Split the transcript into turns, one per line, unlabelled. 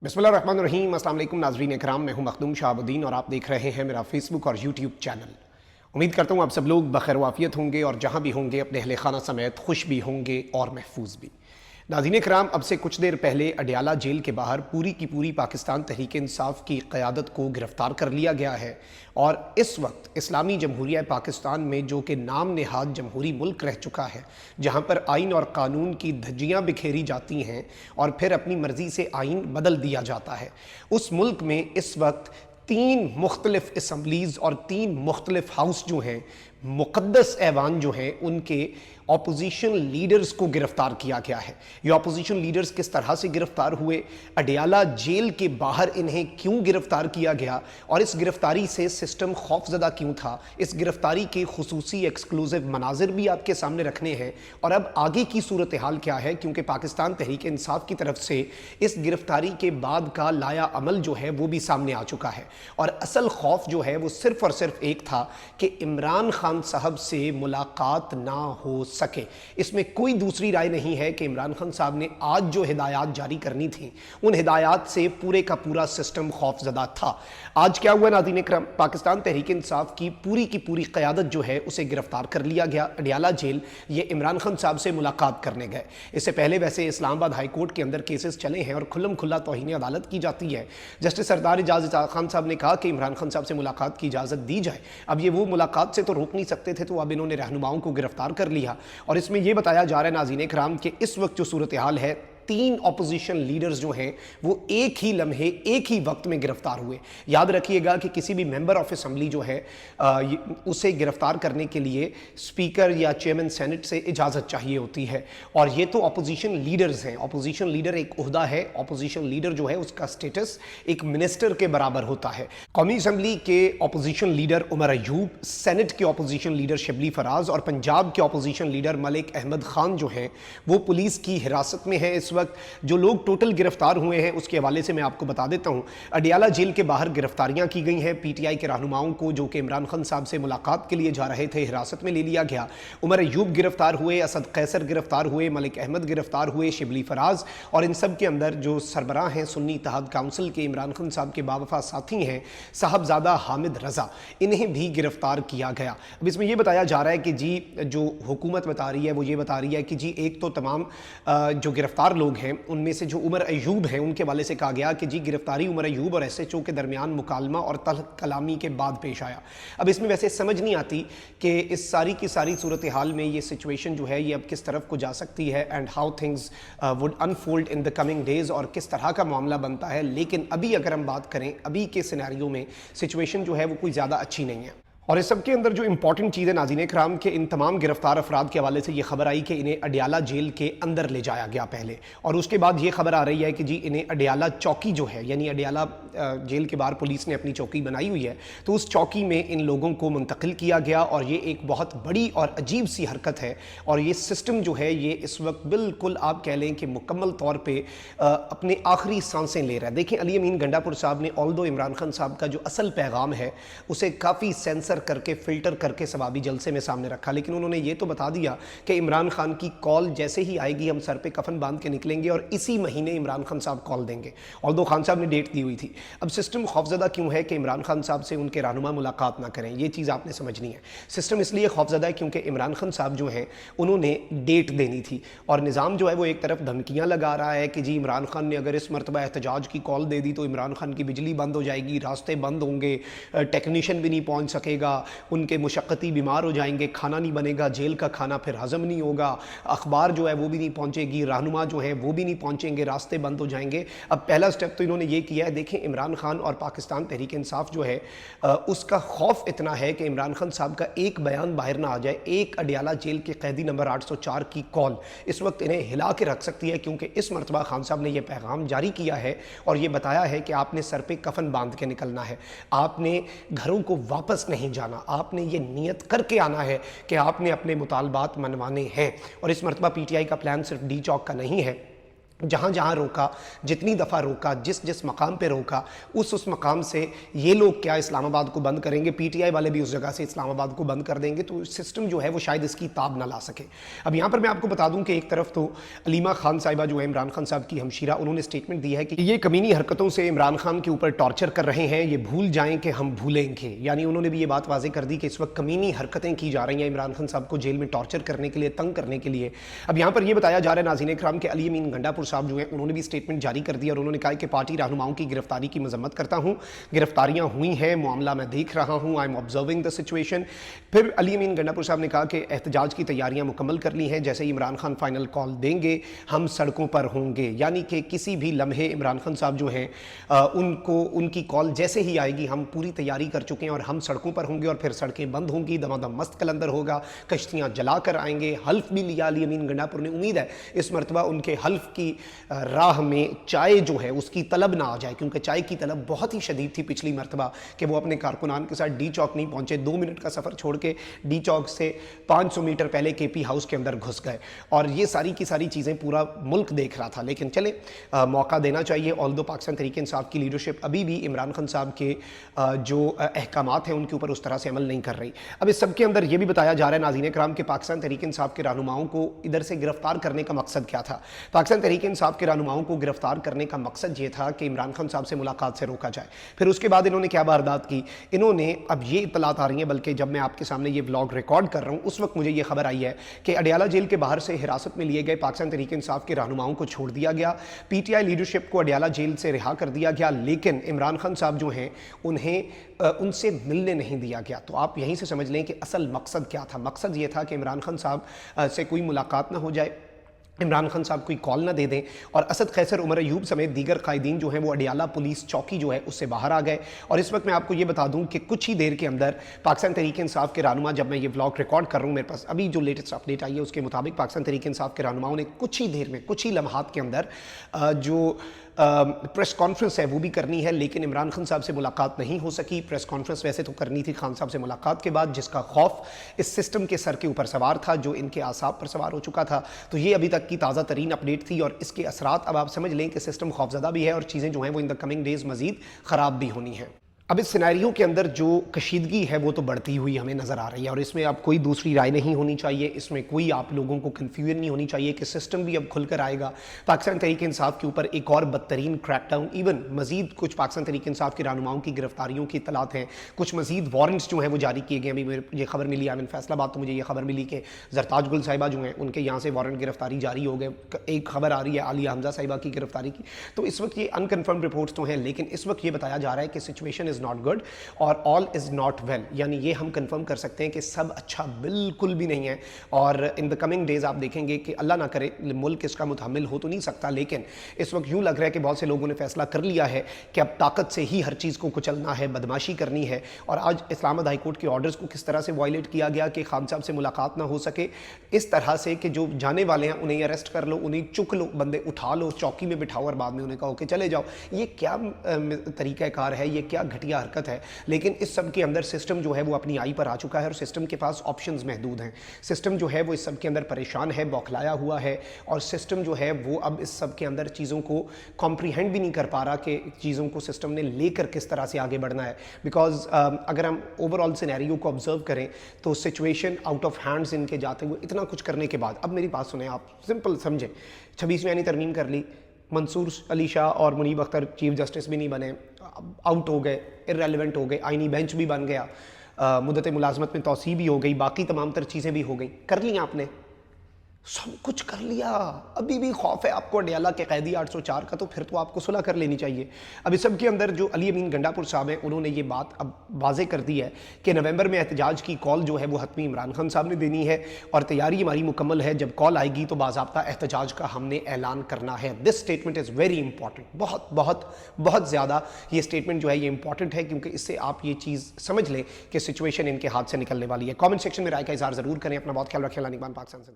बिस्मिल्लाहिर्रहमानिर्रहीम। अस्सलाम वालेकुम नाज़रीन इकराम, मैं हूं मखदूम शाहबुद्दीन और आप देख रहे हैं मेरा फेसबुक और यूट्यूब चैनल। उम्मीद करता हूं आप सब लोग बखैर वाफियत होंगे और जहां भी होंगे अपने अहले खाना समेत खुश भी होंगे और महफूज भी। नाज़रीन इकराम, अब से कुछ देर पहले अडियाला जेल के बाहर पूरी की पूरी पाकिस्तान तहरीक इंसाफ की क़यादत को गिरफ़्तार कर लिया गया है और इस वक्त इस्लामी जमहूरिया पाकिस्तान में, जो कि नाम नेहाद जमहूरी मुल्क रह चुका है, जहाँ पर आइन और कानून की धज्जियाँ बिखेरी जाती हैं और फिर अपनी मर्ज़ी से आइन बदल दिया जाता है, उस मुल्क में इस वक्त 3 मुख्तलिफ असम्बलीज़ और 3 मुख्तलिफ हाउस जो हैं, मुक़द्दस ऐवान जो हैं, उनके अपोजिशन लीडर्स को गिरफ्तार किया गया है। ये अपोजिशन लीडर्स किस तरह से गिरफ्तार हुए, अडियाला जेल के बाहर इन्हें क्यों गिरफ्तार किया गया और इस गिरफ्तारी से सिस्टम खौफजदा क्यों था, इस गिरफ्तारी के खुसूसी एक्सक्लूसिव मनाजिर भी आपके सामने रखने हैं। और अब आगे की सूरत हाल क्या है, क्योंकि पाकिस्तान तहरीक इंसाफ की तरफ से इस गिरफ्तारी के बाद का लाया अमल जो है वो भी सामने आ चुका है और असल खौफ जो है वो सिर्फ और सिर्फ एक था कि इमरान खान साहब से मुलाकात ना हो सके। इसमें कोई दूसरी राय नहीं है कि इमरान खान साहब ने आज जो हिदायत जारी करनी थी, उन हिदायत से पूरे का पूरा सिस्टम खौफजदा था। आज क्या हुआ नाज़रीन इकराम, पाकिस्तान तहरीक इंसाफ की पूरी क़यादत जो है उसे गिरफ्तार कर लिया गया अडियाला जेल। ये इमरान खान साहब से मुलाकात करने गए। इससे पहले वैसे इस्लामाबाद हाई कोर्ट के अंदर केसेस चले हैं और खुल्लम खुल्ला तौहीन अदालत की जाती है। जस्टिस सरदार एजाज खान साहब ने कहा कि इमरान खान साहब से मुलाकात की इजाज़त दी जाए। अब ये वो मुलाकात से तो रोक नहीं सकते थे, तो अब इन्होंने रहनुमाओं को गिरफ्तार कर लिया और इसमें यह बताया जा रहा है नाज़रीन इकराम कि इस वक्त जो सूरत हाल है, 3 अपोजिशन लीडर्स जो हैं वो एक ही लम्हे एक ही वक्त में गिरफ्तार हुए। याद रखिएगा कि किसी भी मेंबर ऑफ असम्बली जो है उसे गिरफ्तार करने के लिए स्पीकर या चेयरमैन सेनेट से इजाज़त चाहिए होती है और ये तो अपोजिशन लीडर्स हैं। अपोजिशन लीडर एक ओहदा है, अपोजिशन लीडर जो है उसका स्टेटस एक मिनिस्टर के बराबर होता है। कौमी असम्बली के opposition leader Umar Ayub, senate के अपोजिशन लीडर शिबली फराज और पंजाब के अपोजिशन लीडर मलिक अहमद खान जो हैं वो पुलिस की हिरासत में है। इस वक्त जो लोग टोटल गिरफ्तार हुए हैं उसके हवाले से मैं आपको बता देता हूं। अडियाला जेल के बाहर गिरफ्तारियां की गई हैं। पीटीआई के रहनुमाओं को, जो कि इमरान खान साहब से मुलाकात के लिए जा रहे थे, हिरासत में ले लिया गया। उमर अयूब गिरफ्तार हुए, असद कैसर गिरफ्तार हुए, मलिक अहमद गिरफ्तार हुए, शिबली फराज और इन सब के अंदर जो सरबराह हैं सुन्नी इत्तेहाद काउंसिल के, इमरान खान साहब के बावफा साथी हैं साहबजादा हामिद रजा, इन्हें भी गिरफ्तार किया गया। अब इसमें यह बताया जा रहा है कि जी जो हुकूमत बता रही है वो ये बता रही है कि जी एक तो तमाम जो गिरफ्तार लोग हैं उनमें से जो उमर अयूब हैं उनके वाले से कहा गया कि जी गिरफ्तारी उमर अयूब और एसएचओ के दरमियान मुकालमा और तल्ख कलामी के बाद पेश आया। अब इसमें वैसे समझ नहीं आती कि इस सारी की सारी सूरत हाल में ये सिचुएशन जो है ये अब किस तरफ को जा सकती है and how things would unfold in the coming days और किस तरह का मामला बनता है। लेकिन अभी अगर हम बात करें, अभी के सिनेरियो में सिचुएशन जो है वो कोई ज़्यादा अच्छी नहीं है। और इस सब के अंदर जो इंपॉर्टेंट चीज़ है नाज़रीन इकराम के, इन तमाम गिरफ्तार अफराद के हवाले से ये खबर आई कि इन्हें अडियाला जेल के अंदर ले जाया गया पहले, और उसके बाद ये खबर आ रही है कि जी इन्हें अडियाला चौकी जो है, यानी अडियाला जेल के बाहर पुलिस ने अपनी चौकी बनाई हुई है, तो उस चौकी में इन लोगों को मुंतकिल किया गया। और ये एक बहुत बड़ी और अजीब सी हरकत है और ये सिस्टम जो है ये इस वक्त बिल्कुल आप कह लें कि मुकम्मल तौर पर अपने आखिरी सांसें ले रहा है। देखें, अली अमीन गंडापुर साहब ने ऑल्दो इमरान खान साहब का जो असल पैगाम है उसे काफ़ी सेंसर करके फिल्टर करके सवाबी जलसे में सामने रखा, लेकिन उन्होंने ये तो बता दिया कि इमरान खान की कॉल जैसे ही आएगी हम सर पे कफन बांध के निकलेंगे और इसी महीने इमरान खान साहब कॉल देंगे। ऑल्दो खान साहब ने डेट दी हुई थी। अब सिस्टम खौफजदा क्यों है कि इमरान खान साहब से उनके रहनुमा मुलाकात ना करें, ये चीज़ आपने समझनी है। सिस्टम इसलिए खौफजदा है क्योंकि इमरान खान साहब जो हैं उन्होंने डेट देनी थी और निज़ाम जो है वो एक तरफ धमकियाँ लगा रहा है कि जी इमरान खान ने अगर इस मरतबा एहतजाज की कॉल दे दी तो इमरान खान की बिजली बंद हो जाएगी, रास्ते बंद होंगे, टेक्नीशियन भी नहीं पहुँच सकेगा, उनके मुशक्क़ती बीमार हो जाएंगे, खाना नहीं बनेगा, जेल का खाना फिर हज़म नहीं होगा, अखबार जो है वो भी नहीं पहुंचेगी, रहनुमा जो है वो भी नहीं पहुंचेंगे, रास्ते बंद हो जाएंगे। अब पहला स्टेप तो इन्होंने ये किया है। देखें, इमरान खान और पाकिस्तान तहरीक इंसाफ जो है उसका खौफ इतना है कि इमरान खान साहब का एक बयान बाहर ना आ जाए, एक अडियाला जेल के कैदी नंबर 804 की कॉल इस वक्त इन्हें हिला के रख सकती है, क्योंकि इस मरतबा खान साहब ने यह पैगाम जारी किया है और ये बताया है कि आपने सर पे कफन बांध के निकलना है, आपने घरों को वापस नहीं जाना, आपने ये नियत करके आना है कि आपने अपने मुतालबात मनवाने हैं। और इस मरतबा पीटीआई का प्लान सिर्फ डी चौक का नहीं है, जहां जहां रोका, जितनी दफ़ा रोका, जिस जिस मकाम पे रोका, उस मकाम से ये लोग क्या इस्लामाबाद को बंद करेंगे, पीटीआई वाले भी उस जगह से इस्लामाबाद को बंद कर देंगे, तो सिस्टम जो है वो शायद इसकी ताब ना ला सके। अब यहाँ पर मैं आपको बता दूं कि एक तरफ तो अलीमा खान साहिबा जो है इमरान खान साहब की हमशीरा, उन्होंने स्टेटमेंट दी है कि ये कमीनी हरकतों से इमरान खान के ऊपर टॉर्चर कर रहे हैं, ये भूल जाएं कि हम भूलेंगे। यानी उन्होंने भी ये बात वाज़ेह कर दी कि इस वक्त कमीनी हरकतें की जा रही हैं इमरान खान साहब को जेल में टॉर्चर करने के लिए, तंग करने के लिए। अब यहाँ पर यह बताया जा रहा है नाज़रीन इकराम के अली अमीन गंडापुर साहब जो है उन्होंने भी स्टेटमेंट जारी कर दिया और उन्होंने कहा कि पार्टी रहनुमाओं की गिरफ्तारी की मजम्मत करता हूं, गिरफ्तारियां हुई हैं, मामला मैं देख रहा हूं, I am observing the situation. फिर अली अमीन गंडापुर साहब ने कहा कि एहतजाज की तैयारियां मुकम्मल कर ली हैं, जैसे ही इमरान खान फाइनल कॉल देंगे हम सड़कों पर होंगे। यानी कि किसी भी लम्हे इमरान खान साहब जो हैं उनको उनकी कॉल जैसे ही आएगी हम पूरी तैयारी कर चुके हैं और हम सड़कों पर होंगे और फिर सड़कें बंद होंगी, दमादम मस्त कलंदर होगा, कश्तियां जला कर आएंगे। हल्फ भी लिया अली अमीन गंडापुर ने। उम्मीद है इस मरतबा उनके हल्फ की राह में चाय जो है उसकी तलब ना आ जाए, क्योंकि चाय की तलब बहुत ही शदीद थी पिछली मरतबा कि वो अपने कारकुनान के साथ डी चौक नहीं पहुंचे, 2 मिनट का सफ़र छोड़ के डी चौक से 500 मीटर पहले केपी हाउस के अंदर घुस गए और ये सारी की सारी चीज़ें पूरा मुल्क देख रहा था। लेकिन चले मौका देना चाहिए। ऑल्दो पाकिस्तान तहरीक इंसाफ की लीडरशिप अभी भी इमरान खान साहब के जो अहकामात हैं उनके ऊपर उस तरह से अमल नहीं कर रही। अब इस सब के अंदर यह भी बताया जा रहा है नाज़रीन इकराम के पाकिस्तान तहरीक इंसाफ के रहनुमाओं को इधर से गिरफ्तार करने का मकसद क्या था। पाकिस्तान तहरीक इंसाफ के रहनुमाओं को गिरफ्तार करने का मकसद ये था कि इमरान खान साहब से मुलाकात से रोका जाए। फिर उसके बाद इन्होंने क्या वारदात की, इन्होंने अब ये इत्तलात आ रही हैं, बल्कि जब मैं आपके सामने ये व्लॉग रिकॉर्ड कर रहा हूँ उस वक्त मुझे ये खबर आई है कि अडियाला जेल के बाहर से हिरासत में लिए गए पाकिस्तान तहरीक इंसाफ के रहनुमाओं को छोड़ दिया गया, पीटीआई लीडरशिप को अडियाला जेल से रिहा कर दिया गया, लेकिन इमरान खान साहब जो हैं उन्हें उनसे मिलने नहीं दिया गया। तो आप यहीं से समझ लें कि असल मकसद क्या था। मकसद ये था कि इमरान खान साहब से कोई मुलाकात ना हो जाए, इमरान खान साहब कोई कॉल ना दे दें और असद खैसर, उमर अयूब समेत दीगर कायदीन जो हैं वो अडियाला पुलिस चौकी जो है उससे बाहर आ गए। और इस वक्त मैं आपको ये बता दूं कि कुछ ही देर के अंदर पाकिस्तान तहरीक इंसाफ के रहनुमा, जब मैं ये व्लॉग रिकॉर्ड कर रहा हूँ, मेरे पास अभी जो लेटेस्ट अपडेट आई है उसके मुताबिक पाकिस्तान तहरीक इंसाफ के रहनुमाओं ने कुछ ही देर में, कुछ ही लम्हात के अंदर जो प्रेस कॉन्फ्रेंस है वो भी करनी है, लेकिन इमरान खान साहब से मुलाकात नहीं हो सकी। प्रेस कॉन्फ्रेंस वैसे तो करनी थी खान साहब से मुलाकात के बाद, जिसका खौफ इस सिस्टम के सर के ऊपर सवार था, जो इनके आसाब पर सवार हो चुका था। तो ये अभी तक की ताज़ा तरीन अपडेट थी और इसके असरात अब आप समझ लें कि सिस्टम खौफजदा भी है और चीज़ें जो हैं वो इन द कमिंग डेज मजीद ख़राब भी होनी है। अब इस सिनेरियो के अंदर जो कशीदगी है वो तो बढ़ती हुई हमें नज़र आ रही है और इसमें अब कोई दूसरी राय नहीं होनी चाहिए, इसमें कोई आप लोगों को कन्फ्यूजन नहीं होनी चाहिए कि सिस्टम भी अब खुलकर आएगा। पाकिस्तान तहरीक इंसाफ के ऊपर एक और बदतरीन क्रैकडाउन, इवन मजीद कुछ पाकिस्तान तहरीक इंसाफ के रहनुमाओं की गिरफ्तारियों की इत्तलात हैं, कुछ मजीद वारंट्स जो हैं वो जारी किए गए। अभी ये खबर मिली है फैसलाबाद, तो मुझे ये खबर मिली कि जरताज गुल साहिबा जो हैं उनके यहाँ से वारंट गिरफ्तारी जारी हो गए। एक खबर आ रही है आलिया हमजा साहिबा की गिरफ्तारी की। तो इस वक्त ये अनकन्फर्म रिपोर्ट्स तो हैं, लेकिन इस वक्त ये बताया जा रहा है कि सिचुएशन इज़ नॉट गुड और ऑल इज़ नॉट वेल। यानी ये हम कंफर्म कर सकते हैं कि सब अच्छा बिल्कुल भी नहीं है और इन द कमिंग डेज आप देखेंगे कि अल्लाह ना करे मुल्क इसका मुतहम्मिल हो तो नहीं सकता, लेकिन इस वक्त यूँ लग रहा है कि बहुत से लोगों ने फैसला कर लिया है कि अब ताकत से ही हर चीज़ को कुचलना है, बदमाशी करनी है। और आज इस्लामाबाद हाई कोर्ट के ऑर्डर्स को किस तरह से वायलेट किया गया कि खान साहब से मुलाकात ना हो सके, इस तरह से कि जो जाने वाले हैं उन्हें अरेस्ट कर लो, उन्हें चुक लो, बंदे उठा लो, चौकी में बिठाओ और बाद में उन्हें कहो कि चले जाओ। ये क्या तरीक़ाकार है, ये क्या घटिया हरकत है। लेकिन इस सब के अंदर सिस्टम जो है वो अपनी आई पर आ चुका है और सिस्टम के पास ऑप्शंस महदूद हैं। सिस्टम जो है वो इस सब के अंदर परेशान है, बौखलाया हुआ है और सिस्टम जो है वो अब इस सब के अंदर चीज़ों को कॉम्प्रीहेंड भी नहीं कर पा रहा कि चीज़ों को सिस्टम ने लेकर किस तरह से आगे बढ़ना है। बिकॉज अगर हम ओवरऑल सिनेरियो को ऑब्जर्व करें तो सिचुएशन आउट ऑफ हैंड्स इनके जाते हुए इतना कुछ करने के बाद, अब मेरी बात सुने आप, सिंपल समझें, 26वीं यानी तरमीम कर ली, मंसूर अली शाह और मुनीब अख्तर चीफ जस्टिस भी नहीं बने, आउट हो गए, इररेलेवेंट हो गए, आईनी बेंच भी बन गया, मुद्दत मुलाजमत में तौसी भी हो गई, बाकी तमाम तर चीज़ें भी हो गई, कर ली आपने, सब कुछ कर लिया। अभी भी खौफ है आपको अडियाला के कैदी 804 का, तो फिर तो आपको सुलह कर लेनी चाहिए। अब इस सब के अंदर जो अली अमीन गंडापुर साहब हैं उन्होंने ये बात अब वाज़े कर दी है कि नवंबर में एहतजाज की कॉल जो है वो हतमी इमरान खान साहब ने देनी है और तैयारी हमारी मुकम्मल है, जब कॉल आएगी तो बाज़ाब्ता एहतजाज का हमने ऐलान करना है। This statement is very important, बहुत बहुत बहुत ज़्यादा ये स्टेटमेंट जो है ये इंपॉर्टेंट है, क्योंकि इससे आप ये चीज़ समझ लें कि सिचुएशन इनके हाथ से निकलने वाली है। कॉमेंट सेक्शन में राय का इज़हार ज़रूर करें। अपना बहुत ख्याल रखें। पाकिस्तान से।